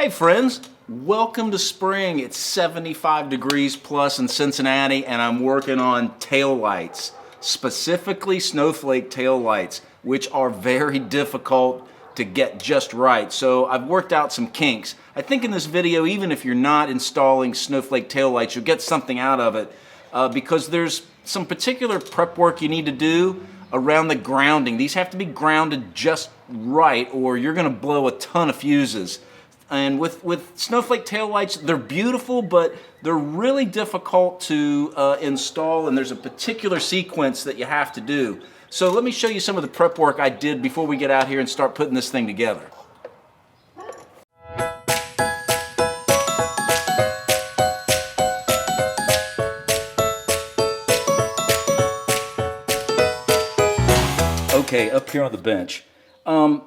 Hey friends, welcome to spring. It's 75 degrees plus in Cincinnati and I'm working on tail lights, specifically snowflake tail lights, which are very difficult to get just right. So I've worked out some kinks. I think in this video, even if you're not installing snowflake tail lights, you'll get something out of it because there's some particular prep work you need to do around the grounding. These have to be grounded just right or you're gonna blow a ton of fuses. And with snowflake taillights, they're beautiful, but they're really difficult to install, and there's a particular sequence that you have to do. So let me show you some of the prep work I did before we get out here and start putting this thing together. Okay, up here on the bench.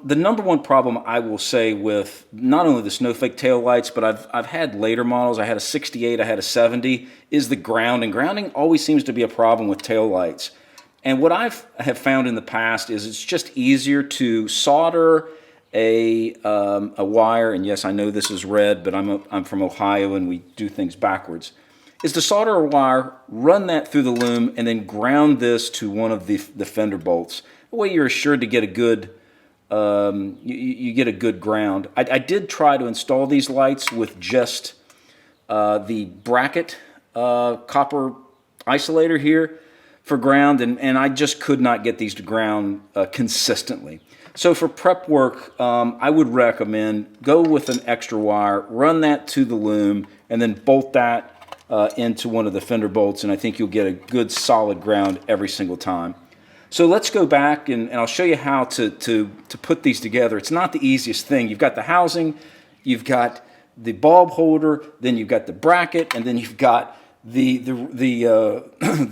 The number one problem I will say with not only the snowflake tail lights, but I've had later models. I had a 68, I had a 70, is the grounding. Grounding always seems to be a problem with tail lights. And what I have found in the past is it's just easier to solder a wire, and yes, I know this is red, but I'm from Ohio and we do things backwards, is to solder a wire, run that through the loom, and then ground this to one of the fender bolts. That way you're assured to get a good you get a good ground. I did try to install these lights with just the bracket copper isolator here for ground, and I just could not get these to ground consistently. So for prep work, I would recommend go with an extra wire, run that to the loom, and then bolt that into one of the fender bolts, and I think you'll get a good solid ground every single time. So let's go back and I'll show you how to put these together. It's not the easiest thing. You've got the housing, you've got the bulb holder, then you've got the bracket, and then you've got the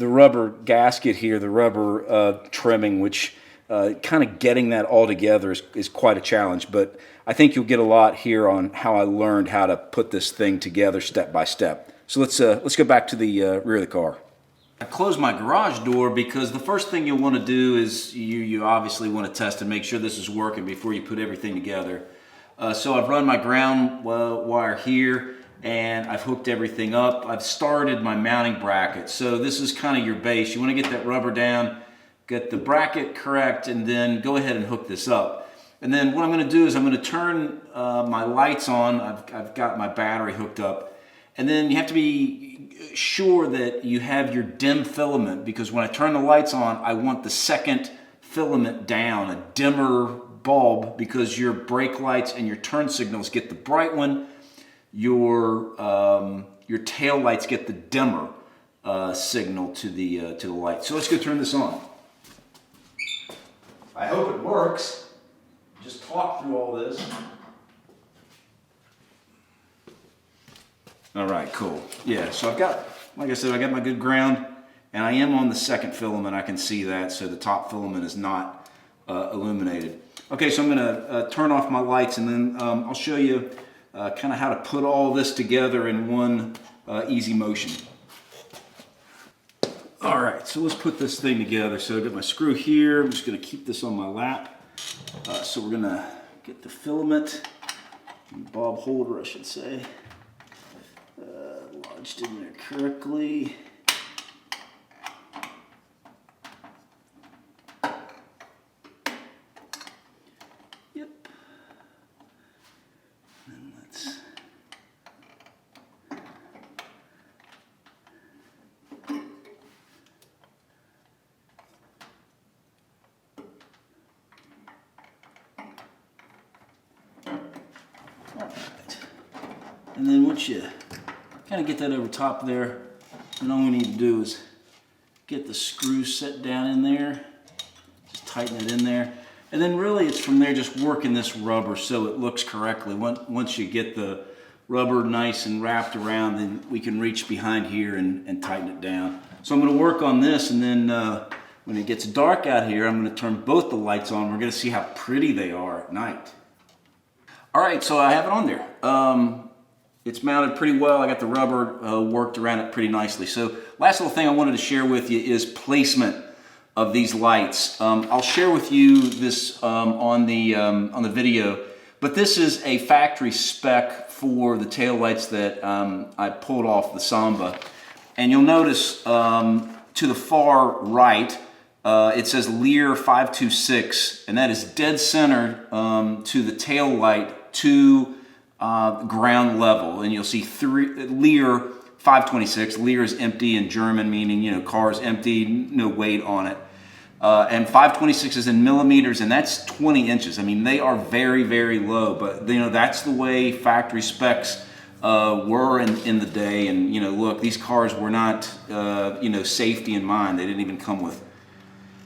rubber gasket here, the rubber trimming, which kind of getting that all together is quite a challenge. But I think you'll get a lot here on how I learned how to put this thing together step by step. So let's go back to the rear of the car. I closed my garage door because the first thing you'll want to do is you obviously want to test and make sure this is working before you put everything together. So I've run my ground wire here and I've hooked everything up. I've started my mounting bracket. So this is kind of your base. You want to get that rubber down, get the bracket correct, and then go ahead and hook this up. And then what I'm going to do is I'm going to turn my lights on. I've got my battery hooked up. And then you have to be sure that you have your dim filament, because when I turn the lights on, I want the second filament down, a dimmer bulb, because your brake lights and your turn signals get the bright one, your tail lights get the dimmer signal to the light. So let's go turn this on. I hope it works. Just talk through all this. All right, cool. Yeah, so I've got, like I said, I got my good ground, and I am on the second filament. I can see that, so the top filament is not illuminated. Okay, so I'm gonna turn off my lights, and then I'll show you kind of how to put all this together in one easy motion. All right, so let's put this thing together. So I've got my screw here. I'm just gonna keep this on my lap. So we're gonna get the filament, bulb holder, I should say. Lodged in there correctly. Yep. And let's all right. And then once you kind of get that over top there, and all we need to do is get the screw set down in there, just tighten it in there, and then really it's from there just working this rubber so it looks correctly. Once you get the rubber nice and wrapped around, then we can reach behind here and tighten it down. So I'm going to work on this, and then when it gets dark out here, I'm going to turn both the lights on. We're going to see how pretty they are at night. All right, so I have it on there. It's mounted pretty well. I got the rubber worked around it pretty nicely. So last little thing I wanted to share with you is placement of these lights. I'll share with you this on the video, But this is a factory spec for the taillights that I pulled off the Samba. And you'll notice to the far right, it says Lear 526, and that is dead center to the tail light to ground level. And you'll see Lear 526. Lear is empty in German, meaning, you know, car is empty, no weight on it. And 526 is in millimeters, and that's 20 inches. I mean, they are very, very low, but you know, that's the way factory specs were in the day. And you know, look, these cars were not, you know, safety in mind. They didn't even come with,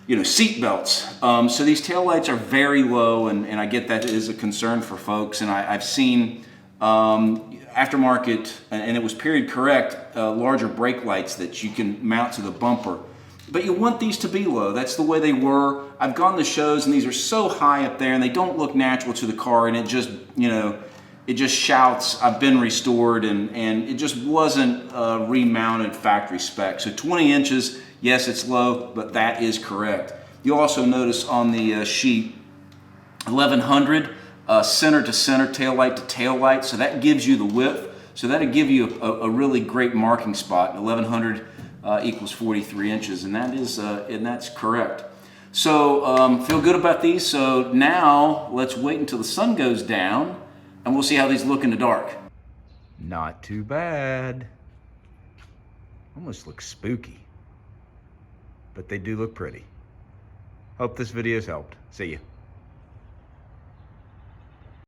you know, seat belts. So these taillights are very low, and I get that is a concern for folks. And I've seen aftermarket, and it was period correct, larger brake lights that you can mount to the bumper. But you want these to be low. That's the way they were. I've gone to shows, and these are so high up there, and they don't look natural to the car, and it just, you know, it just shouts, I've been restored, and it just wasn't remounted factory spec. So 20 inches, yes, it's low, but that is correct. You'll also notice on the sheet, 1100 center to center, taillight to taillight. So that gives you the width. So that'll give you a really great marking spot. 1100 equals 43 inches, and that's correct. So feel good about these. So now let's wait until the sun goes down, and we'll see how these look in the dark. Not too bad. Almost looks spooky, but they do look pretty. Hope this video's helped. See ya.